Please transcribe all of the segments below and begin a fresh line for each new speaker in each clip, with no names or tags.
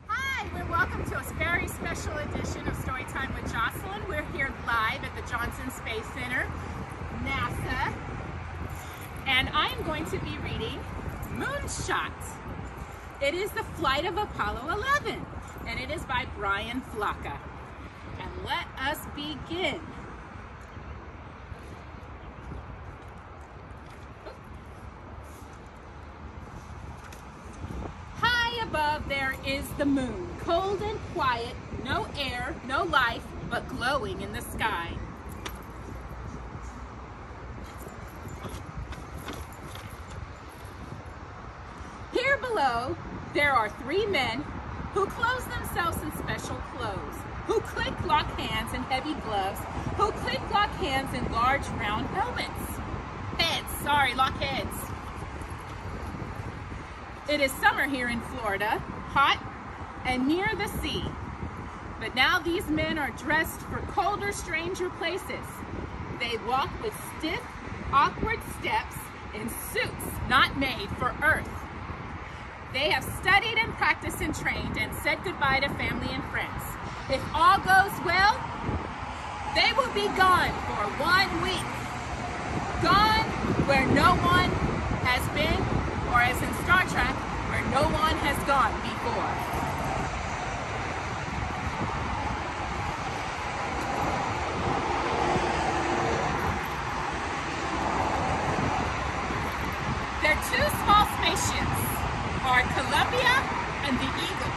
Hi, and welcome to a very special edition of Storytime with Jocelyn. We're here live at the Johnson Space Center, NASA, and I am going to be reading Moonshot. It is the flight of Apollo 11, and it is by Brian Floca. And let us begin. High above there is the moon, cold and quiet, no air, no life, but glowing in the sky. Here below, there are three men who clothe themselves in special clothes, who click-lock hands in heavy gloves, who click-lock hands in large round helmets. Lock heads. It is summer here in Florida, hot and near the sea. But now these men are dressed for colder, stranger places. They walk with stiff, awkward steps in suits not made for Earth. They have studied and practiced and trained and said goodbye to family and friends. If all goes well, they will be gone for 1 week. Gone where no one has been, or as in Star Trek, where no one has gone before. Their two small spaceships are Columbia and the Eagle.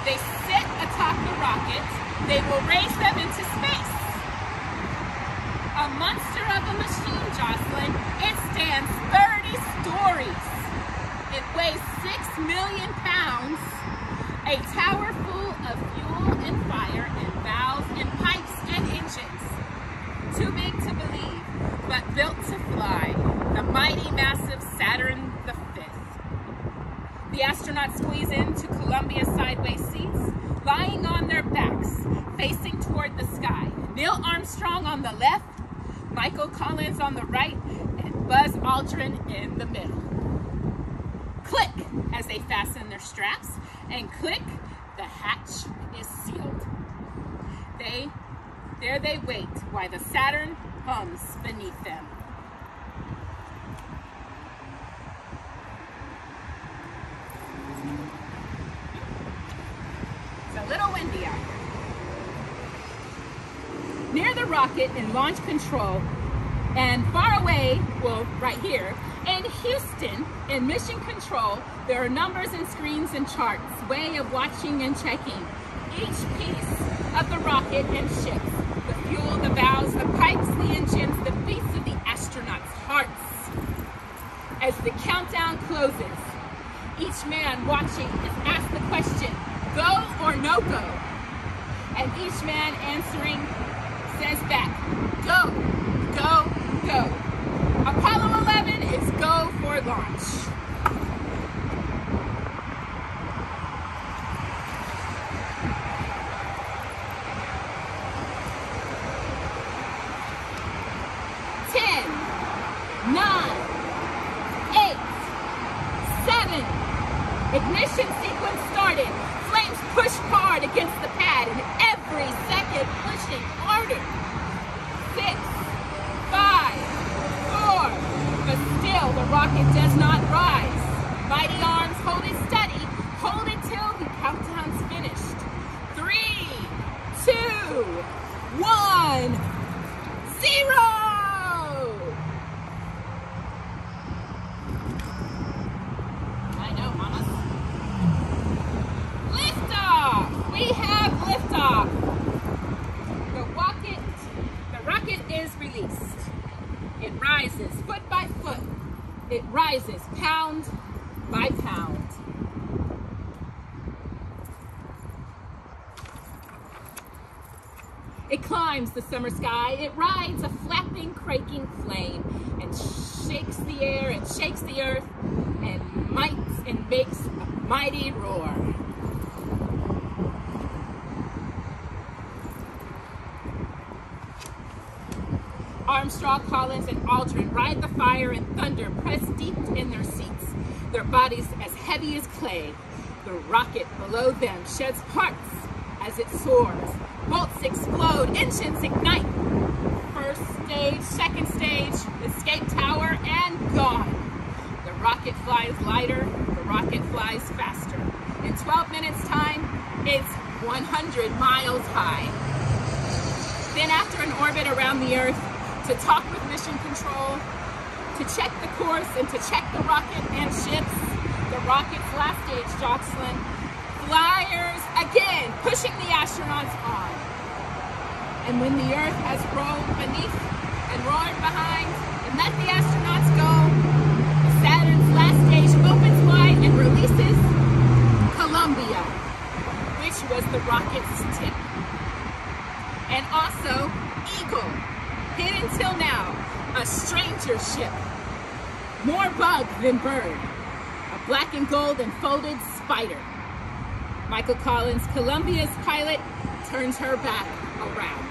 They sit atop the rocket. They will raise them into space. A monster of a machine, Jocelyn. It stands 30 stories. It weighs 6 million pounds. A tower full of fuel and fire and valves and pipes and engines. Too big to believe, but built to fly. The mighty, massive Saturn V. The astronauts squeeze into Columbia's sideways seats, lying on their backs, facing toward the sky. Neil Armstrong on the left, Michael Collins on the right, and Buzz Aldrin in the middle. Click as they fasten their straps, and click, the hatch is sealed. There they wait while the Saturn hums beneath them. It's a little windy out here. Near the rocket in launch control, and far away, well, right here, in Houston, in mission control, there are numbers and screens and charts, way of watching and checking each piece of the rocket and ships, the fuel, the valves, the pipes, the engines, the beats of the astronauts' hearts. As the countdown closes, each man watching is asked the question, go or no go? And each man answering says back, go, go, go. Apollo 11 is go for launch. Ignition sequence started. Flames pushed hard against the pad, and every second pushing harder. 6, 5, 4, but still the rocket does not rise. Mighty arms hold it steady. Hold it till the countdown's finished. 3, 2, 1, 0! We have liftoff. The rocket is released. It rises foot by foot. It rises pound by pound. It climbs the summer sky. It rides a flapping, quaking flame and shakes the air and shakes the earth and makes a mighty roar. Armstrong, Collins, and Aldrin ride the fire and thunder, pressed deep in their seats, their bodies as heavy as clay. The rocket below them sheds parts as it soars. Bolts explode, engines ignite. First stage, second stage, escape tower, and gone. The rocket flies lighter, the rocket flies faster. In 12 minutes time, it's 100 miles high. Then after an orbit around the Earth, to talk with mission control, to check the course and to check the rocket and ships, the rocket's last stage, Jocelyn, flyers again, pushing the astronauts on. And when the Earth has rolled beneath and roared behind and let the astronauts go, Saturn's last stage opens wide and releases Columbia, which was the rocket's tip. And also Eagle, hidden till now, a stranger ship, more bug than bird, a black and gold enfolded spider. Michael Collins, Columbia's pilot, turns her back around.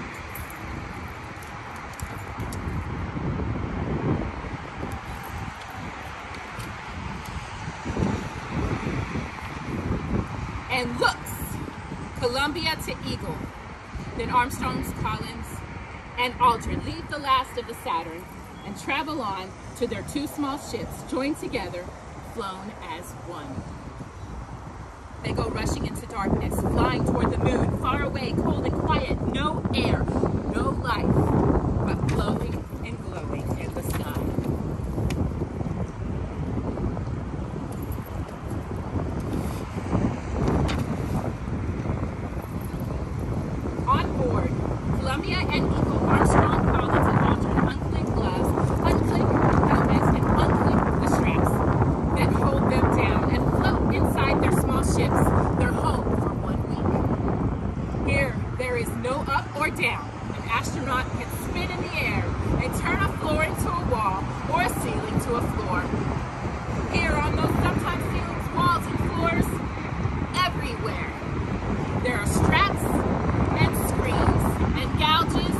And looks, Columbia to Eagle. Then Armstrong's, Collins, and Aldrin leave the last of the Saturn and travel on to their two small ships, joined together, flown as one. They go rushing into darkness, flying toward the moon, far away, cold and quiet, no air, no life, but glowing and glowing in the sky. On board, Columbia and Eagle, Armstrong, Collins, and Aldrin unclip gloves, unclip helmets, and unclip the straps that hold them down and float inside their small ships, their home for 1 week. Here, there is no up or down. An astronaut can spin in the air and turn a floor into a wall or a ceiling to a floor. Here on those sometimes ceilings, walls, and floors, everywhere, there are straps and screens and gouges,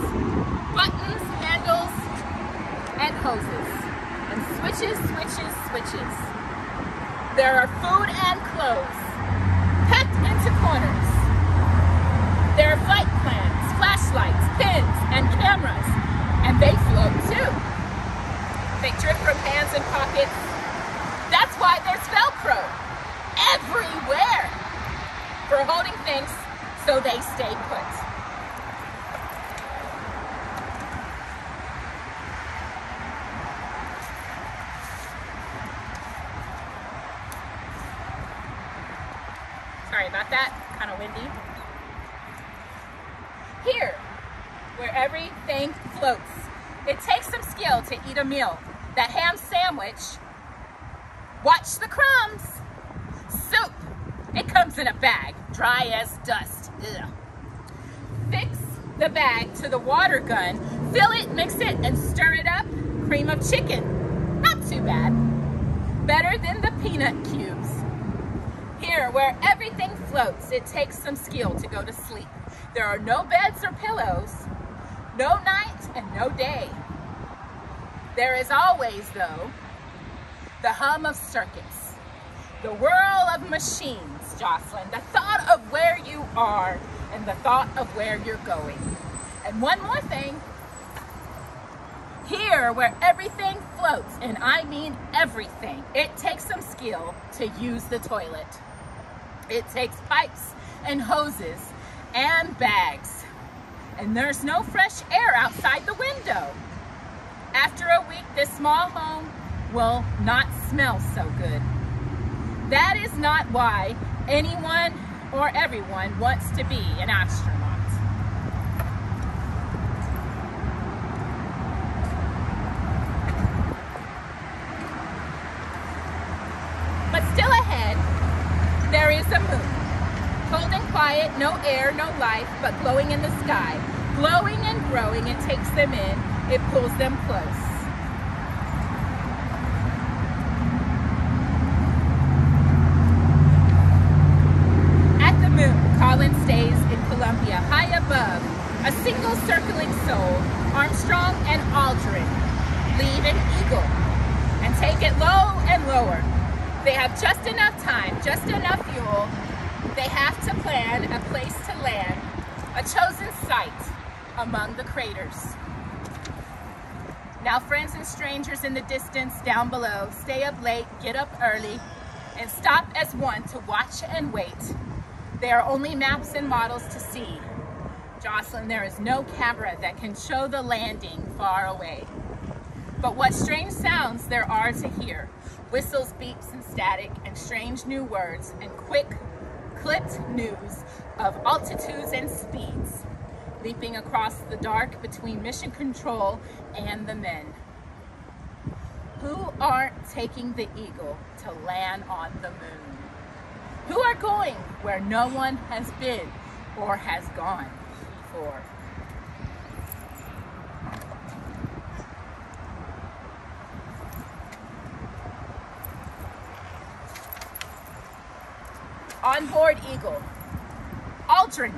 buttons, handles, and hoses, and switches, switches, switches. There are food and clothes, packed into corners. There are flight plans, flashlights, pins, and cameras, and they float too. They drift from hands and pockets. That's why there's Velcro everywhere for holding things so they stay put. Sorry about that, kind of windy. Here, where everything floats, it takes some skill to eat a meal. That ham sandwich, watch the crumbs. Soup, it comes in a bag, dry as dust. Ugh. Fix the bag to the water gun, fill it, mix it, and stir it up. Cream of chicken, not too bad. Better than the peanut cubes. Here, where everything floats, it takes some skill to go to sleep. There are no beds or pillows, no night and no day. There is always, though, the hum of circuits, the whirl of machines, Jocelyn, the thought of where you are and the thought of where you're going. And one more thing, here where everything floats, and I mean everything, it takes some skill to use the toilet. It takes pipes and hoses and bags. And there's no fresh air outside the window. After a week, this small home will not smell so good. That is not why anyone or everyone wants to be an astronaut. But still ahead, there is a moon. Cold and quiet, no air, no life, but glowing in the sky. Glowing and growing, it takes them in, it pulls them close. At the moon, Collins stays in Columbia, high above, a single circling soul, Armstrong and Aldrin. get low and lower. They have just enough time, just enough fuel. They have to plan a place to land, a chosen site among the craters. Now friends and strangers in the distance down below, stay up late, get up early, and stop as one to watch and wait. There are only maps and models to see. Jocelyn, there is no camera that can show the landing far away. But what strange sounds there are to hear. Whistles, beeps, and static, and strange new words, and quick, clipped news of altitudes and speeds, leaping across the dark between mission control and the men. Who aren't taking the Eagle to land on the moon? Who are going where no one has been or has gone before? On board Eagle, Aldrin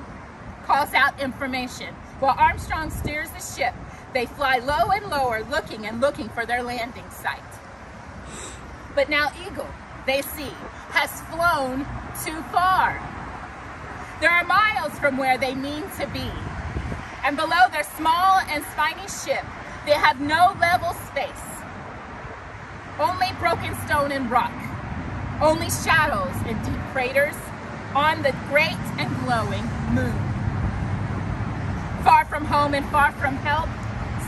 calls out information. While Armstrong steers the ship, they fly low and lower, looking and looking for their landing site. But now Eagle, they see, has flown too far. There are miles from where they mean to be. And below their small and spiny ship, they have no level space. Only broken stone and rock. Only shadows in deep craters on the great and glowing moon. Far from home and far from help,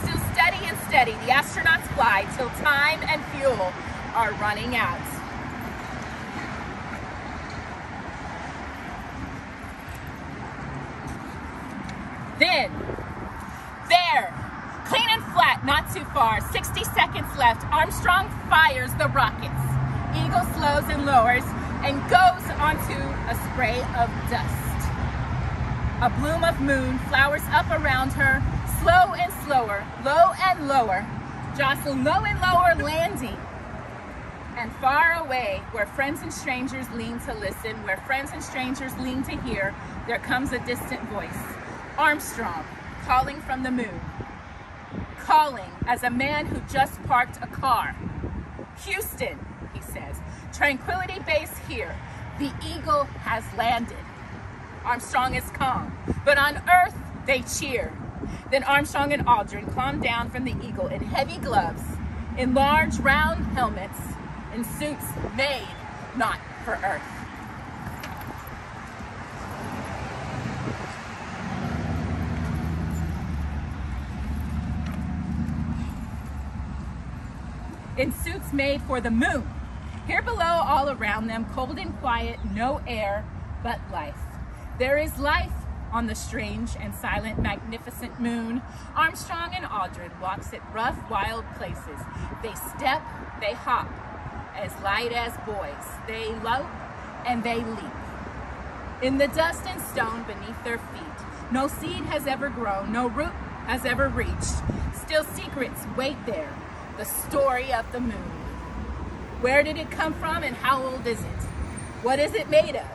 still steady and steady, the astronauts fly till time and fuel are running out. Then, there, clean and flat, not too far, 60 seconds left, Armstrong fires the rockets. Eagle slows and lowers and goes onto a spray of dust. A bloom of moon flowers up around her, slow and slower, low and lower. Jocelyn low and lower landing. And far away, where friends and strangers lean to listen, where friends and strangers lean to hear, there comes a distant voice. Armstrong, calling from the moon. Calling as a man who just parked a car. Houston, he says, tranquility base here. The Eagle has landed. Armstrong is calm, but on Earth they cheer. Then Armstrong and Aldrin climb down from the Eagle in heavy gloves, in large round helmets, in suits made not for Earth. In suits made for the moon. Here below, all around them, cold and quiet, no air, but life. There is life on the strange and silent, magnificent moon. Armstrong and Aldrin walks at rough, wild places. They step, they hop, as light as boys. They lope and they leap. In the dust and stone beneath their feet, no seed has ever grown, no root has ever reached. Still secrets wait there. The story of the moon. Where did it come from and how old is it? What is it made of?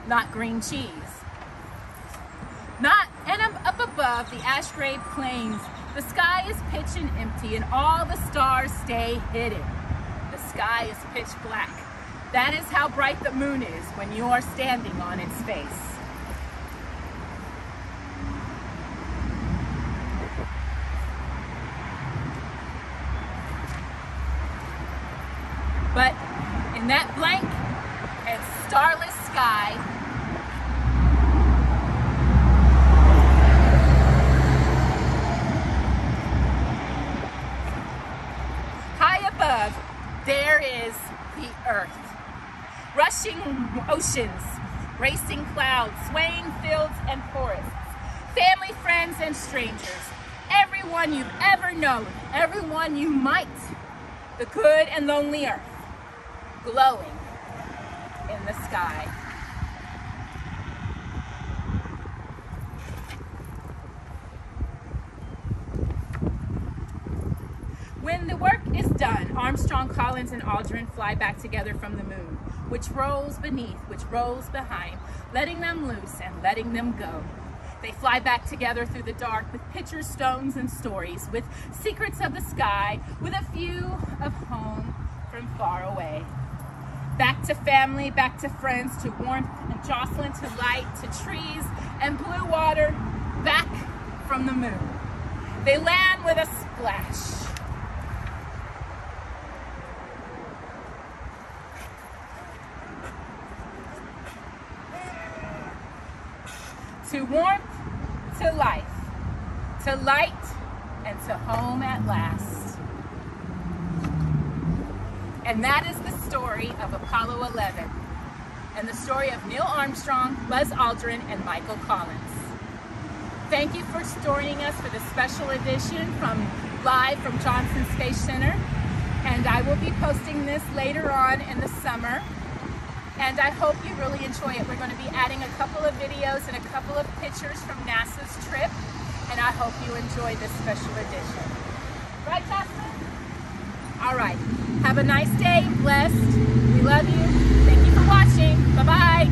Not green cheese. Not, and up above the ash gray plains, the sky is pitch and empty and all the stars stay hidden. The sky is pitch black. That is how bright the moon is when you are standing on its face. But in that blank and starless sky, high above, there is the Earth. Rushing oceans, racing clouds, swaying fields and forests, family, friends, and strangers, everyone you've ever known, everyone you might, the good and lonely Earth. Glowing in the sky. When the work is done, Armstrong, Collins, and Aldrin fly back together from the moon, which rolls beneath, which rolls behind, letting them loose and letting them go. They fly back together through the dark with pictures, stones, and stories, with secrets of the sky, with a few of home, from far away. Back to family, back to friends, to warmth and Jocelyn, to light, to trees and blue water, back from the moon. They land with a splash. To warmth, to life, to light, and to home at last. And that is the story of Apollo 11, and the story of Neil Armstrong, Buzz Aldrin, and Michael Collins. Thank you for joining us for the special edition live from Johnson Space Center. And I will be posting this later on in the summer. And I hope you really enjoy it. We're going to be adding a couple of videos and a couple of pictures from NASA's trip. And I hope you enjoy this special edition. Right, Jocelyn? All right. Have a nice day. Blessed. We love you. Thank you for watching. Bye-bye.